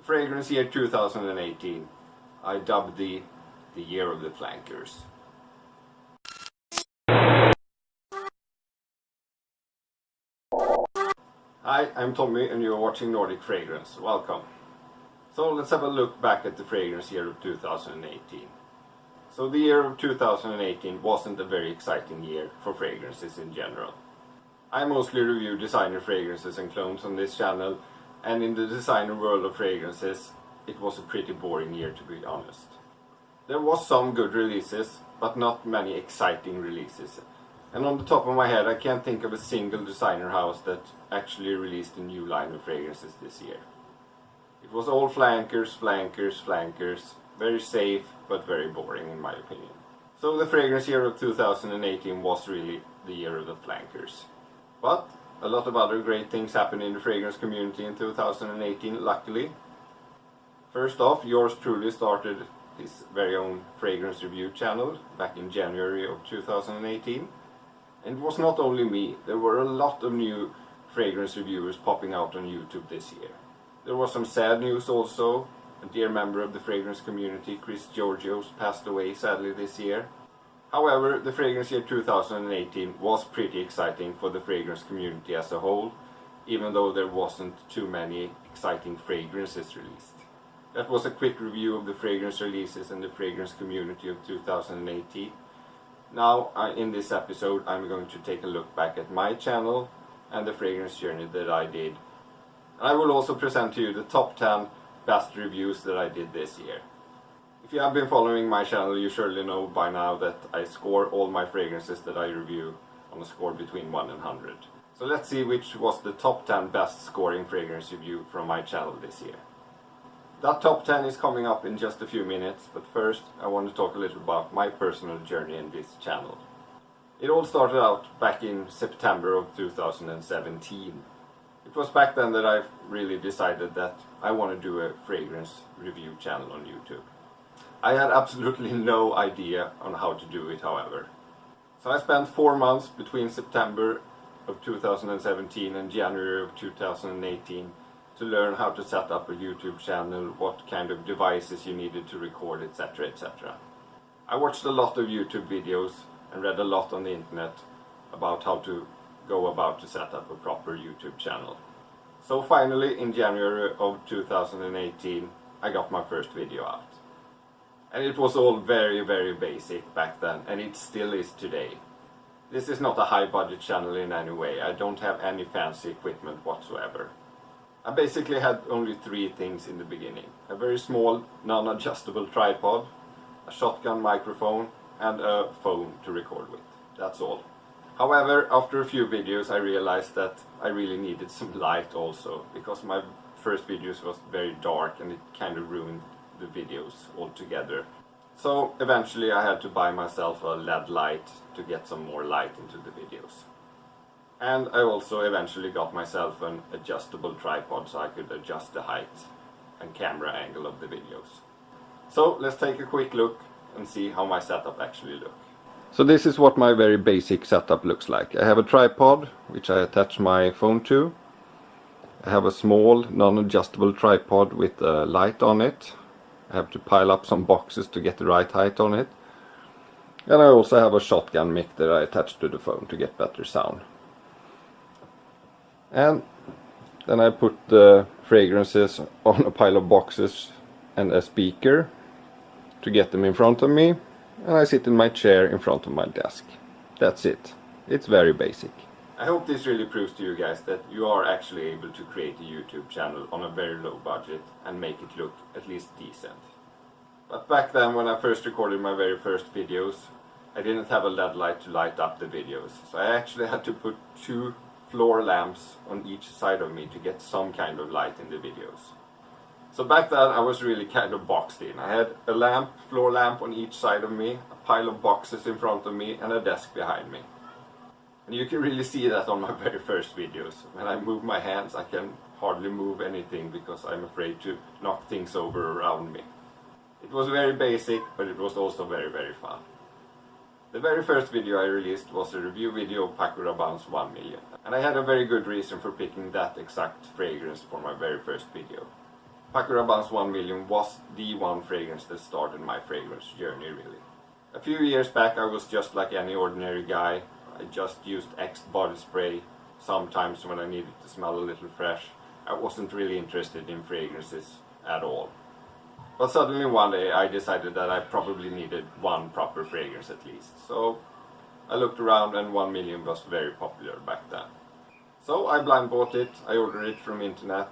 fragrance year 2018, I dubbed the year of the flankers. Hi, I'm Tommy and you're watching Nordic Fragrance. Welcome. So let's have a look back at the fragrance year of 2018. So the year of 2018 wasn't a very exciting year for fragrances in general. I mostly review designer fragrances and clones on this channel, and in the designer world of fragrances, it was a pretty boring year to be honest. There was some good releases, but not many exciting releases. And on the top of my head, I can't think of a single designer house that actually released a new line of fragrances this year. It was all flankers, flankers, flankers. Very safe, but very boring in my opinion. So the fragrance year of 2018 was really the year of the flankers. But a lot of other great things happened in the fragrance community in 2018, luckily. First off, yours truly started his very own fragrance review channel back in January of 2018. And it was not only me, there were a lot of new fragrance reviewers popping out on YouTube this year. There was some sad news also. A dear member of the fragrance community, Chris Georgios, passed away sadly this year. However, the fragrance year 2018 was pretty exciting for the fragrance community as a whole, even though there wasn't too many exciting fragrances released. That was a quick review of the fragrance releases in the fragrance community of 2018. Now, in this episode, I'm going to take a look back at my channel and the fragrance journey that I did. And I will also present to you the top 10 best reviews that I did this year. If you have been following my channel, you surely know by now that I score all my fragrances that I review on a score between 1 and 100. So let's see which was the top 10 best scoring fragrance review from my channel this year. That top 10 is coming up in just a few minutes, but first I want to talk a little about my personal journey in this channel. It all started out back in September of 2017. It was back then that I really decided that I want to do a fragrance review channel on YouTube. I had absolutely no idea on how to do it, however. So I spent 4 months between September of 2017 and January of 2018 to learn how to set up a YouTube channel, what kind of devices you needed to record, etc, etc. I watched a lot of YouTube videos and read a lot on the internet about how to go about to set up a proper YouTube channel. So finally, in January of 2018, I got my first video out. And it was all very, very basic back then, and it still is today. This is not a high budget channel in any way. I don't have any fancy equipment whatsoever. I basically had only 3 things in the beginning. A very small, non-adjustable tripod, a shotgun microphone, and a phone to record with. That's all. However, after a few videos I realized that I really needed some light also, because my first videos was very dark and it kind of ruined the videos altogether. So eventually I had to buy myself a LED light to get some more light into the videos. And I also eventually got myself an adjustable tripod so I could adjust the height and camera angle of the videos. So let's take a quick look and see how my setup actually looks. So this is what my very basic setup looks like. I have a tripod which I attach my phone to. I have a small non-adjustable tripod with a light on it. I have to pile up some boxes to get the right height on it. And I also have a shotgun mic that I attach to the phone to get better sound. And then I put the fragrances on a pile of boxes and a speaker to get them in front of me. And I sit in my chair in front of my desk. That's it. It's very basic. I hope this really proves to you guys that you are actually able to create a YouTube channel on a very low budget and make it look at least decent. But back then, when I first recorded my very first videos, I didn't have a LED light to light up the videos. So I actually had to put 2 floor lamps on each side of me to get some kind of light in the videos. So back then I was really kind of boxed in. I had a floor lamp on each side of me, a pile of boxes in front of me and a desk behind me. And you can really see that on my very first videos. When I move my hands I can hardly move anything because I'm afraid to knock things over around me. It was very basic, but it was also very, very fun. The very first video I released was a review video of Paco Rabanne's 1 Million. And I had a very good reason for picking that exact fragrance for my very first video. Paco Rabanne's 1 million was the one fragrance that started my fragrance journey really. A few years back I was just like any ordinary guy. I just used X body spray sometimes when I needed to smell a little fresh. I wasn't really interested in fragrances at all. But suddenly one day I decided that I probably needed one proper fragrance at least. So I looked around and 1 million was very popular back then. So I blind bought it, I ordered it from internet,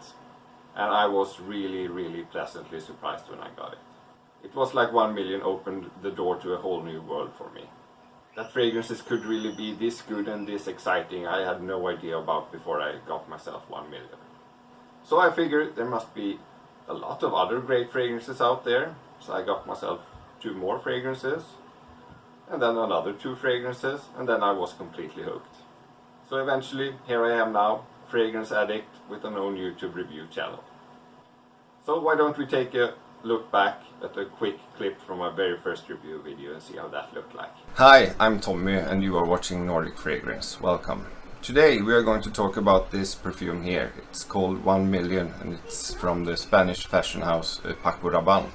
and I was really pleasantly surprised when I got it. It was like 1 million opened the door to a whole new world for me. That fragrances could really be this good and this exciting I had no idea about before I got myself 1 million. So I figured there must be a lot of other great fragrances out there, so I got myself 2 more fragrances, and then another 2 fragrances, and then I was completely hooked. So eventually, here I am now, fragrance addict with an own YouTube review channel. So why don't we take a look back at a quick clip from my very first review video and see how that looked like. Hi, I'm Tommy and you are watching Nordic Fragrance. Welcome. Today we are going to talk about this perfume here. It's called 1 million and it's from the Spanish fashion house Paco Rabanne.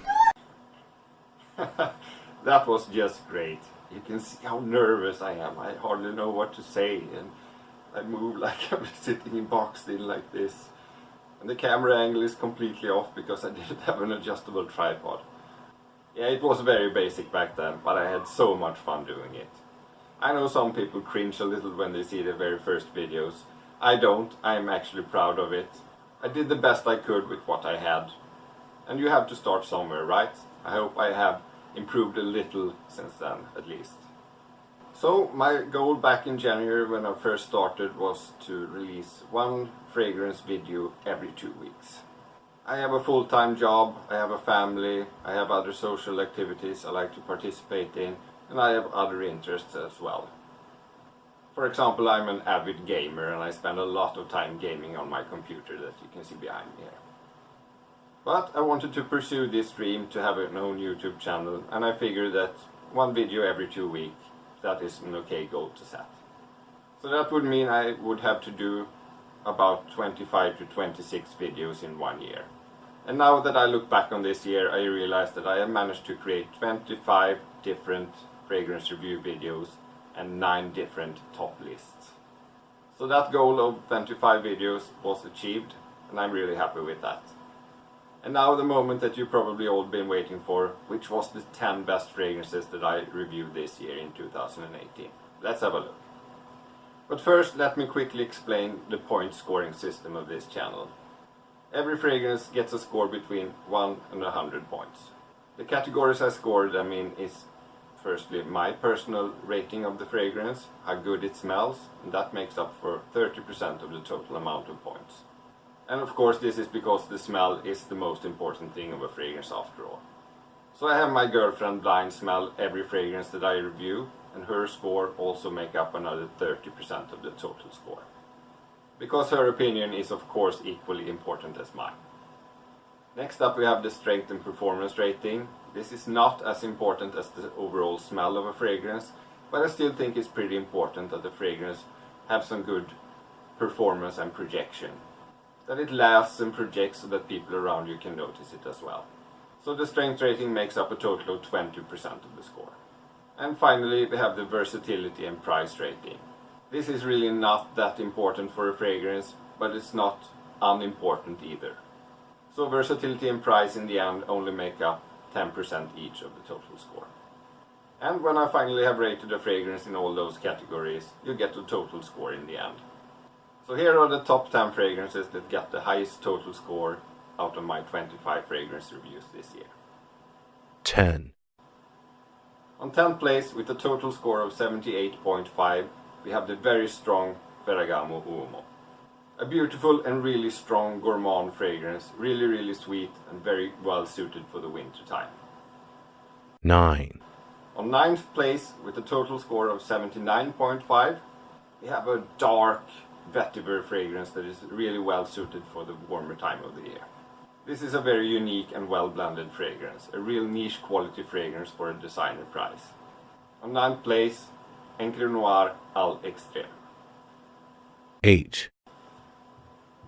That was just great. You can see how nervous I am. I hardly know what to say and I move like I'm sitting in boxed in like this. And the camera angle is completely off because I didn't have an adjustable tripod. Yeah, it was very basic back then, but I had so much fun doing it. I know some people cringe a little when they see the very first videos. I don't, I'm actually proud of it. I did the best I could with what I had. And you have to start somewhere, right? I hope I have improved a little since then, at least. So my goal back in January when I first started was to release 1 fragrance video every 2 weeks. I have a full-time job, I have a family, I have other social activities I like to participate in, and I have other interests as well. For example, I'm an avid gamer and I spend a lot of time gaming on my computer that you can see behind me here. But I wanted to pursue this dream to have an own YouTube channel, and I figured that 1 video every 2 weeks, that is an okay goal to set. So that would mean I would have to do about 25 to 26 videos in 1 year. And now that I look back on this year, I realize that I have managed to create 25 different fragrance review videos and 9 different top lists. So that goal of 25 videos was achieved, and I'm really happy with that. And now the moment that you've probably all been waiting for, which was the 10 best fragrances that I reviewed this year in 2018. Let's have a look. But first, let me quickly explain the point scoring system of this channel. Every fragrance gets a score between 1 and 100 points. The categories I score them in is firstly my personal rating of the fragrance, how good it smells, and that makes up for 30% of the total amount of points. And of course this is because the smell is the most important thing of a fragrance after all. So I have my girlfriend blind smell every fragrance that I review, and her score also make up another 30% of the total score. Because her opinion is of course equally important as mine. Next up we have the strength and performance rating. This is not as important as the overall smell of a fragrance, but I still think it's pretty important that the fragrance have some good performance and projection. That it lasts and projects so that people around you can notice it as well. So the strength rating makes up a total of 20% of the score. And finally we have the versatility and price rating. This is really not that important for a fragrance, but it's not unimportant either. So versatility and price in the end only make up 10% each of the total score. And when I finally have rated a fragrance in all those categories, you get a total score in the end. So here are the top 10 fragrances that get the highest total score out of my 25 fragrance reviews this year. 10. On 10th place with a total score of 78.5, we have the very strong Ferragamo Uomo. A beautiful and really strong gourmand fragrance, really sweet and very well suited for the winter time. 9. On 9th place with a total score of 79.5, we have a dark vetiver fragrance that is really well suited for the warmer time of the year. This is a very unique and well blended fragrance, a real niche quality fragrance for a designer price. On 9th place, Encre Noir Al Extreme. 8.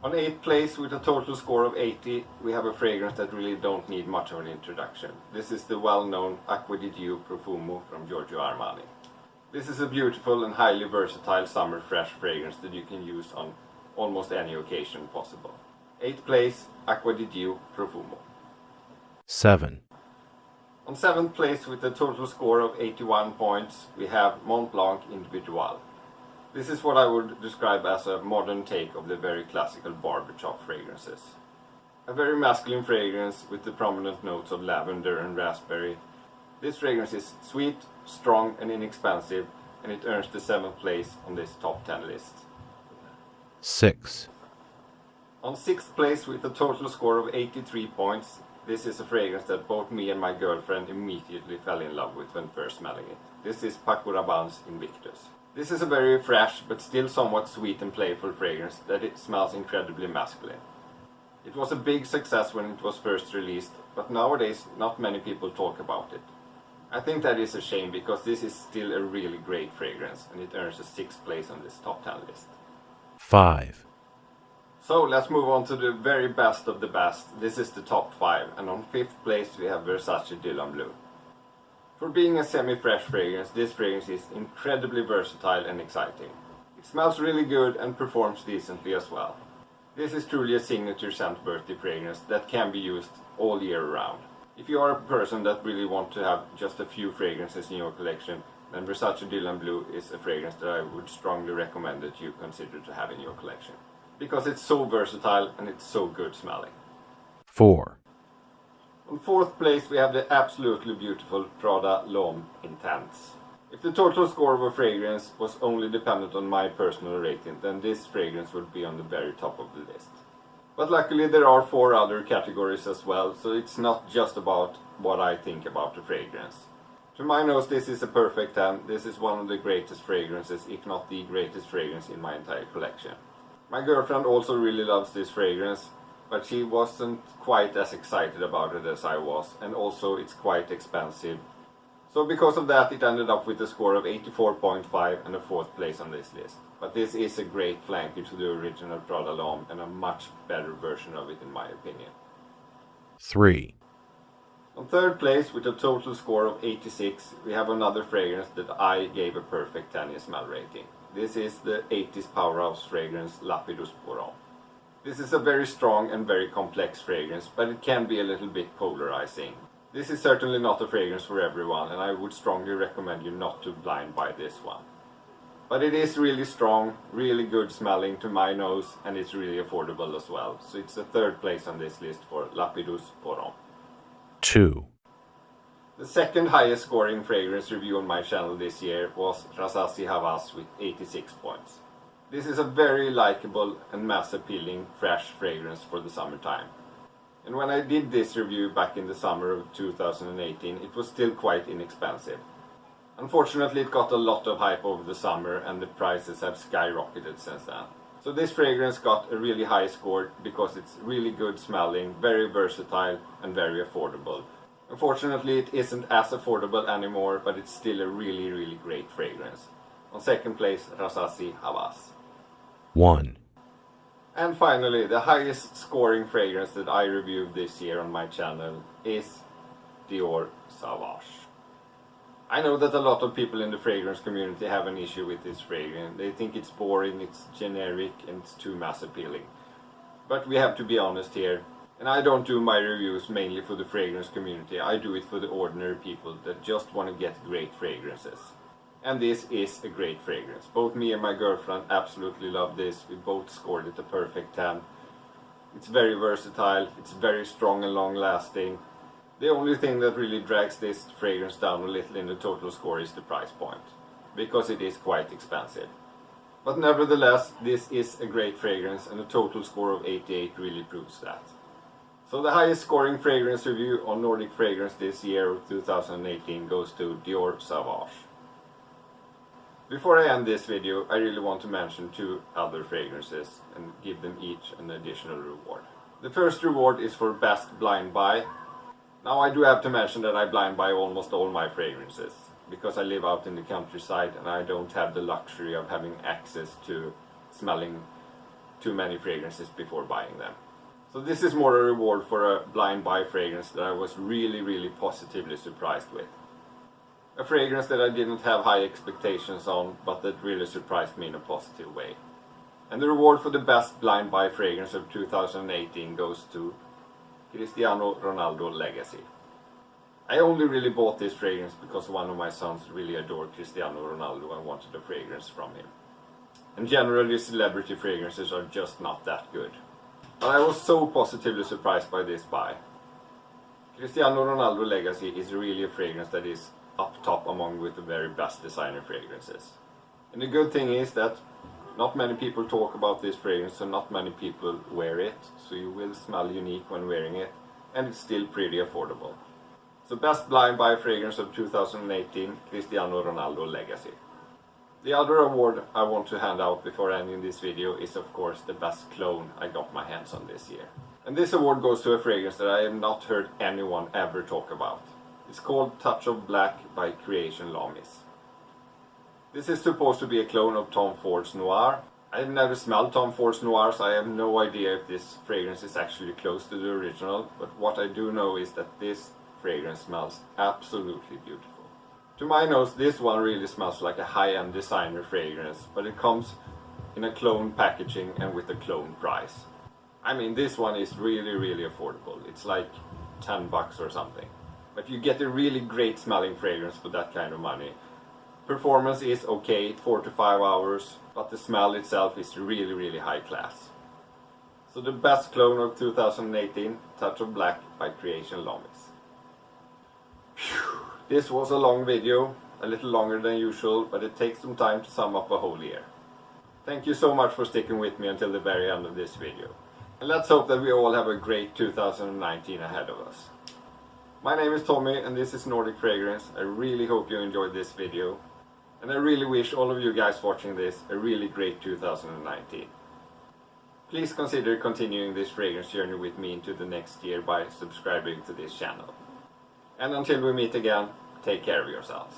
On 8th place with a total score of 80, we have a fragrance that really don't need much of an introduction. This is the well-known Aqua Di Gio Profumo from Giorgio Armani. This is a beautiful and highly versatile summer fresh fragrance that you can use on almost any occasion possible. 8th place, Aqua Di Gio Profumo. 7. On 7th place with a total score of 81 points, we have Mont Blanc Individuel. This is what I would describe as a modern take of the very classical barbershop fragrances. A very masculine fragrance with the prominent notes of lavender and raspberry. This fragrance is sweet, strong and inexpensive, and it earns the 7th place on this top 10 list. 6. On 6th place with a total score of 83 points, this is a fragrance that both me and my girlfriend immediately fell in love with when first smelling it. This is Paco Rabanne's Invictus. This is a very fresh but still somewhat sweet and playful fragrance that it smells incredibly masculine. It was a big success when it was first released, but nowadays not many people talk about it. I think that is a shame because this is still a really great fragrance and it earns a 6th place on this top 10 list. 5. So let's move on to the very best of the best. This is the top 5, and on 5th place we have Versace Blue. For being a semi-fresh fragrance, this fragrance is incredibly versatile and exciting. It smells really good and performs decently as well. This is truly a signature scent birthday fragrance that can be used all year round. If you are a person that really wants to have just a few fragrances in your collection, then Versace Blue is a fragrance that I would strongly recommend that you consider to have in your collection. Because it's so versatile and it's so good smelling. 4. On 4th place we have the absolutely beautiful Prada L'Homme Intense. If the total score of a fragrance was only dependent on my personal rating, then this fragrance would be on the very top of the list. But luckily there are 4 other categories as well, so it's not just about what I think about the fragrance. To my nose this is a perfect 10. This is one of the greatest fragrances, if not the greatest fragrance in my entire collection. My girlfriend also really loves this fragrance, but she wasn't quite as excited about it as I was, and also it's quite expensive. So because of that it ended up with a score of 84.5 and a 4th place on this list. But this is a great flanker to the original Prada L'Homme and a much better version of it in my opinion. 3. On 3rd place with a total score of 86 we have another fragrance that I gave a perfect 10 in smell rating. This is the 80s powerhouse fragrance Lapidus for Homme. This is a very strong and very complex fragrance, but it can be a little bit polarizing. This is certainly not a fragrance for everyone, and I would strongly recommend you not to blind buy this one. But it is really strong, really good smelling to my nose, and it's really affordable as well. So it's the 3rd place on this list for Lapidus for Homme. 2. The 2nd highest scoring fragrance review on my channel this year was Rasasi Hawas with 86 points. This is a very likable and mass appealing fresh fragrance for the summertime. And when I did this review back in the summer of 2018, it was still quite inexpensive. Unfortunately it got a lot of hype over the summer and the prices have skyrocketed since then. So this fragrance got a really high score because it's really good smelling, very versatile and very affordable. Unfortunately it isn't as affordable anymore, but it's still a really great fragrance. On 2nd place, Rasasi Hawas. 1. And finally, the highest scoring fragrance that I reviewed this year on my channel is Dior Sauvage. I know that a lot of people in the fragrance community have an issue with this fragrance. They think it's boring, it's generic and it's too mass appealing. But we have to be honest here. And I don't do my reviews mainly for the fragrance community, I do it for the ordinary people that just want to get great fragrances. And this is a great fragrance. Both me and my girlfriend absolutely love this. We both scored it a perfect 10. It's very versatile, it's very strong and long lasting. The only thing that really drags this fragrance down a little in the total score is the price point, because it is quite expensive. But nevertheless, this is a great fragrance and a total score of 88 really proves that. So the highest scoring fragrance review on Nordic Fragrance this year of 2018 goes to Dior Sauvage. Before I end this video, I really want to mention 2 other fragrances and give them each an additional reward. The first reward is for best blind buy. Now I do have to mention that I blind buy almost all my fragrances, because I live out in the countryside and I don't have the luxury of having access to smelling too many fragrances before buying them. So this is more a reward for a blind buy fragrance that I was really positively surprised with. A fragrance that I didn't have high expectations on, but that really surprised me in a positive way. And the reward for the best blind buy fragrance of 2018 goes to Cristiano Ronaldo Legacy. I only really bought this fragrance because one of my sons really adored Cristiano Ronaldo and wanted a fragrance from him. And generally celebrity fragrances are just not that good. But I was so positively surprised by this buy. Cristiano Ronaldo Legacy is really a fragrance that is up top among with the very best designer fragrances. And the good thing is that not many people talk about this fragrance, so not many people wear it, so you will smell unique when wearing it, and it's still pretty affordable. So best blind buy fragrance of 2018, Cristiano Ronaldo Legacy. The other award I want to hand out before ending this video is of course the best clone I got my hands on this year. And this award goes to a fragrance that I have not heard anyone ever talk about. It's called Touch of Black by Creation Lamis. This is supposed to be a clone of Tom Ford's Noir. I have never smelled Tom Ford's Noir, so I have no idea if this fragrance is actually close to the original, but what I do know is that this fragrance smells absolutely beautiful. To my nose, this one really smells like a high-end designer fragrance, but it comes in a clone packaging and with a clone price. I mean, this one is really affordable. It's like $10 or something. But you get a really great smelling fragrance for that kind of money. Performance is okay, 4 to 5 hours, but the smell itself is really high class. So the best clone of 2018, Touch of Black by Creation Lamis. Phew. This was a long video, a little longer than usual, but it takes some time to sum up a whole year. Thank you so much for sticking with me until the very end of this video. And let's hope that we all have a great 2019 ahead of us. My name is Tommy and this is Nordic Fragrance. I really hope you enjoyed this video. And I really wish all of you guys watching this a really great 2019. Please consider continuing this fragrance journey with me into the next year by subscribing to this channel. And until we meet again, take care of yourselves.